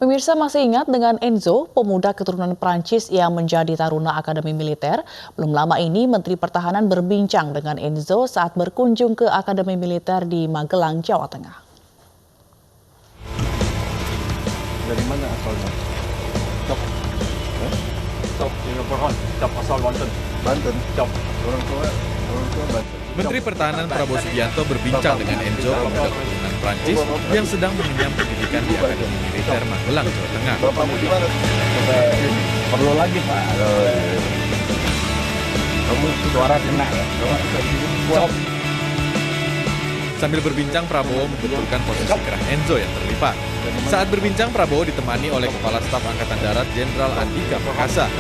Pemirsa masih ingat dengan Enzo, pemuda keturunan Prancis yang menjadi taruna Akademi Militer? Belum lama ini Menteri Pertahanan berbincang dengan Enzo saat berkunjung ke Akademi Militer di Magelang, Jawa Tengah. Dari mana asalnya? Cop, Cop asal Banten. Banten. Cop. Orang tua Banten. Menteri Pertahanan Prabowo Subianto berbincang dengan Enzo, pemuda keturunan Prancis yang sedang mengenyam pendidikan di Akademi Militer Magelang, Jawa Tengah. Bapakmu di mana? Perlu lagi, Pak. Kamu suara kena ya? Cop. Sambil berbincang, Prabowo membetulkan posisi kerah Enzo yang terlipat. Saat berbincang, Prabowo ditemani oleh Kepala Staf Angkatan Darat Jenderal Andika Perkasa.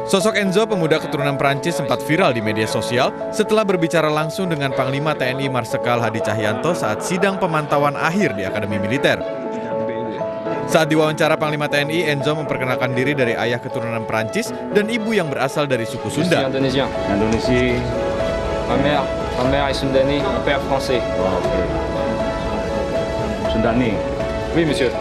Sosok Enzo, pemuda keturunan Prancis, sempat viral di media sosial setelah berbicara langsung dengan Panglima TNI Marsikal Hadi Cahyanto saat sidang pemantauan akhir di Akademi Militer. Saat diwawancara Panglima TNI, Enzo memperkenalkan diri dari ayah keturunan Prancis dan ibu yang berasal dari suku Sunda. Indonesia. Ma mère est Sundani, mon père français. Oh, okay. Sundani. Oui, monsieur.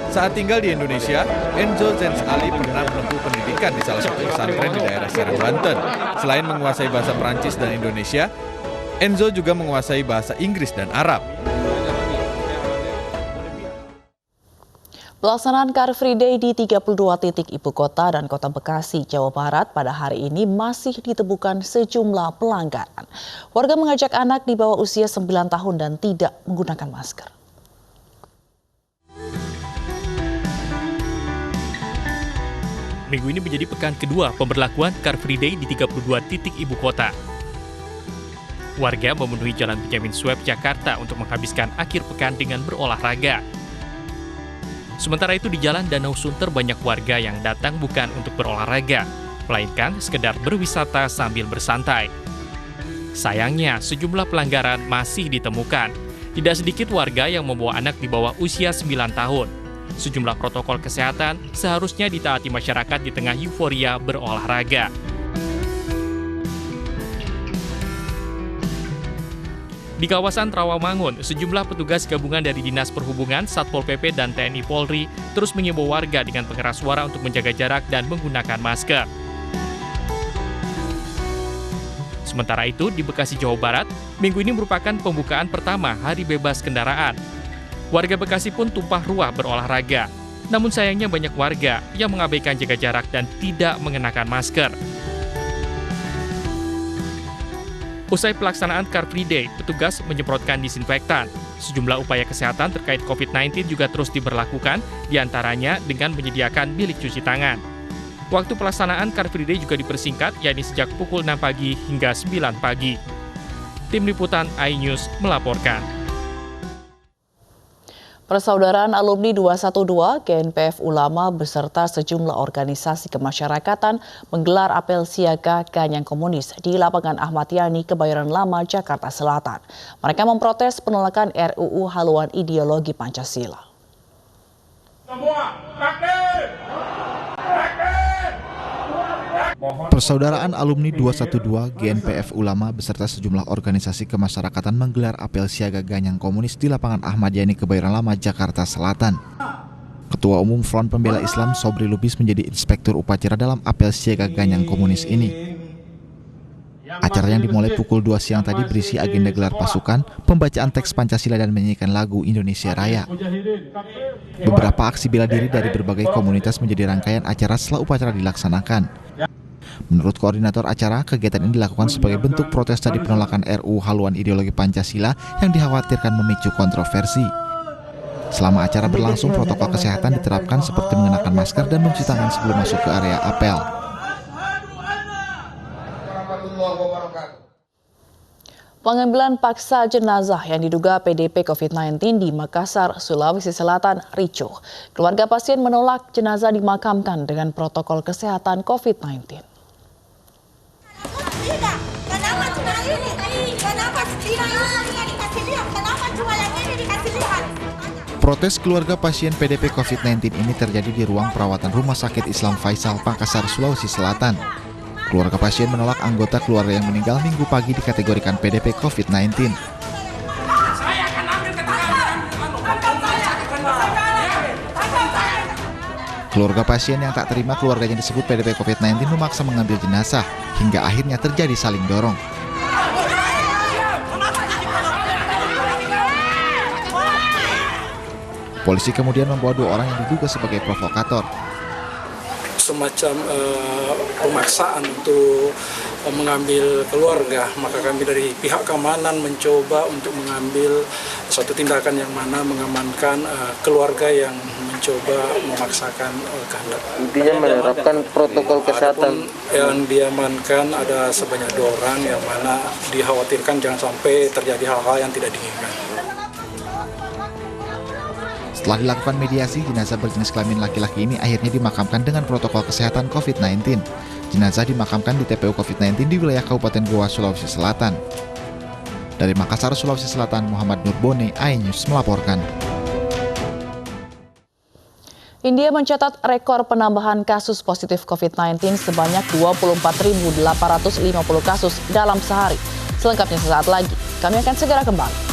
Saat tinggal di Indonesia, Enzo Zenz Ali pernah menempuh pendidikan di salah satu pesantren di daerah Serang, Banten. Selain menguasai bahasa Prancis dan Indonesia, Enzo juga menguasai bahasa Inggris dan Arab. Pelaksanaan Car Free Day di 32 titik ibu kota dan kota Bekasi, Jawa Barat pada hari ini masih ditemukan sejumlah pelanggaran. Warga mengajak anak di bawah usia 9 tahun dan tidak menggunakan masker. Minggu ini menjadi pekan kedua pemberlakuan Car Free Day di 32 titik ibu kota. Warga memenuhi Jalan Benyamin Sueb, Jakarta untuk menghabiskan akhir pekan dengan berolahraga. Sementara itu di Jalan Danau Sunter banyak warga yang datang bukan untuk berolahraga, melainkan sekedar berwisata sambil bersantai. Sayangnya, sejumlah pelanggaran masih ditemukan. Tidak sedikit warga yang membawa anak di bawah usia 9 tahun. Sejumlah protokol kesehatan seharusnya ditaati masyarakat di tengah euforia berolahraga. Di kawasan Rawamangun, sejumlah petugas gabungan dari Dinas Perhubungan, Satpol PP, dan TNI Polri terus mengimbau warga dengan pengeras suara untuk menjaga jarak dan menggunakan masker. Sementara itu, di Bekasi, Jawa Barat, minggu ini merupakan pembukaan pertama hari bebas kendaraan. Warga Bekasi pun tumpah ruah berolahraga. Namun sayangnya banyak warga yang mengabaikan jaga jarak dan tidak mengenakan masker. Usai pelaksanaan Car Free Day, petugas menyemprotkan disinfektan. Sejumlah upaya kesehatan terkait COVID-19 juga terus diberlakukan, diantaranya dengan menyediakan bilik cuci tangan. Waktu pelaksanaan Car Free Day juga dipersingkat, yakni sejak pukul 6 pagi hingga 9 pagi. Tim Liputan iNews melaporkan. Persaudaraan Alumni 212 GNPF Ulama beserta sejumlah organisasi kemasyarakatan menggelar apel siaga Ganyang Komunis di lapangan Ahmad Yani, Kebayoran Lama, Jakarta Selatan. Mereka memprotes penolakan RUU haluan ideologi Pancasila. Persaudaraan Alumni 212 GNPF Ulama beserta sejumlah organisasi kemasyarakatan menggelar apel siaga Ganyang Komunis di lapangan Ahmad Yani, Kebayoran Lama, Jakarta Selatan. Ketua Umum Front Pembela Islam Sobri Lubis menjadi inspektur upacara dalam apel siaga Ganyang Komunis ini. Acara yang dimulai pukul 2 siang tadi berisi agenda gelar pasukan, pembacaan teks Pancasila dan menyanyikan lagu Indonesia Raya. Beberapa aksi bela diri dari berbagai komunitas menjadi rangkaian acara setelah upacara dilaksanakan. Menurut koordinator acara, kegiatan ini dilakukan sebagai bentuk protes dari penolakan RUU haluan ideologi Pancasila yang dikhawatirkan memicu kontroversi. Selama acara berlangsung, protokol kesehatan diterapkan seperti mengenakan masker dan mencuci tangan sebelum masuk ke area apel. Pengambilan paksa jenazah yang diduga PDP COVID-19 di Makassar, Sulawesi Selatan ricuh. Keluarga pasien menolak jenazah dimakamkan dengan protokol kesehatan COVID-19. Kenapa cuma ini? Kenapa tidak dikasih lihat? Kenapa cuma yang ini dikasih lihat? Protes keluarga pasien PDP COVID-19 ini terjadi di ruang perawatan Rumah Sakit Islam Faisal, Makassar, Sulawesi Selatan. Keluarga pasien menolak anggota keluarga yang meninggal Minggu pagi dikategorikan PDP COVID-19. Keluarga pasien yang tak terima keluarganya disebut PDP COVID-19 memaksa mengambil jenazah, hingga akhirnya terjadi saling dorong. Polisi kemudian membawa 2 orang yang diduga sebagai provokator. Semacam pemaksaan untuk mengambil keluarga, maka kami dari pihak keamanan mencoba untuk mengambil suatu tindakan yang mana mengamankan keluarga yang mencoba memaksakan kehendak. Intinya menerapkan protokol kesehatan. Yang diamankan ada sebanyak 2 orang yang mana dikhawatirkan jangan sampai terjadi hal-hal yang tidak diinginkan. Setelah dilakukan mediasi, jenazah berjenis kelamin laki-laki ini akhirnya dimakamkan dengan protokol kesehatan COVID-19. Jenazah dimakamkan di TPU COVID-19 di wilayah Kabupaten Goa, Sulawesi Selatan. Dari Makassar, Sulawesi Selatan, Muhammad Nurbone, iNews melaporkan. India mencatat rekor penambahan kasus positif COVID-19 sebanyak 24.850 kasus dalam sehari. Selengkapnya sesaat lagi. Kami akan segera kembali.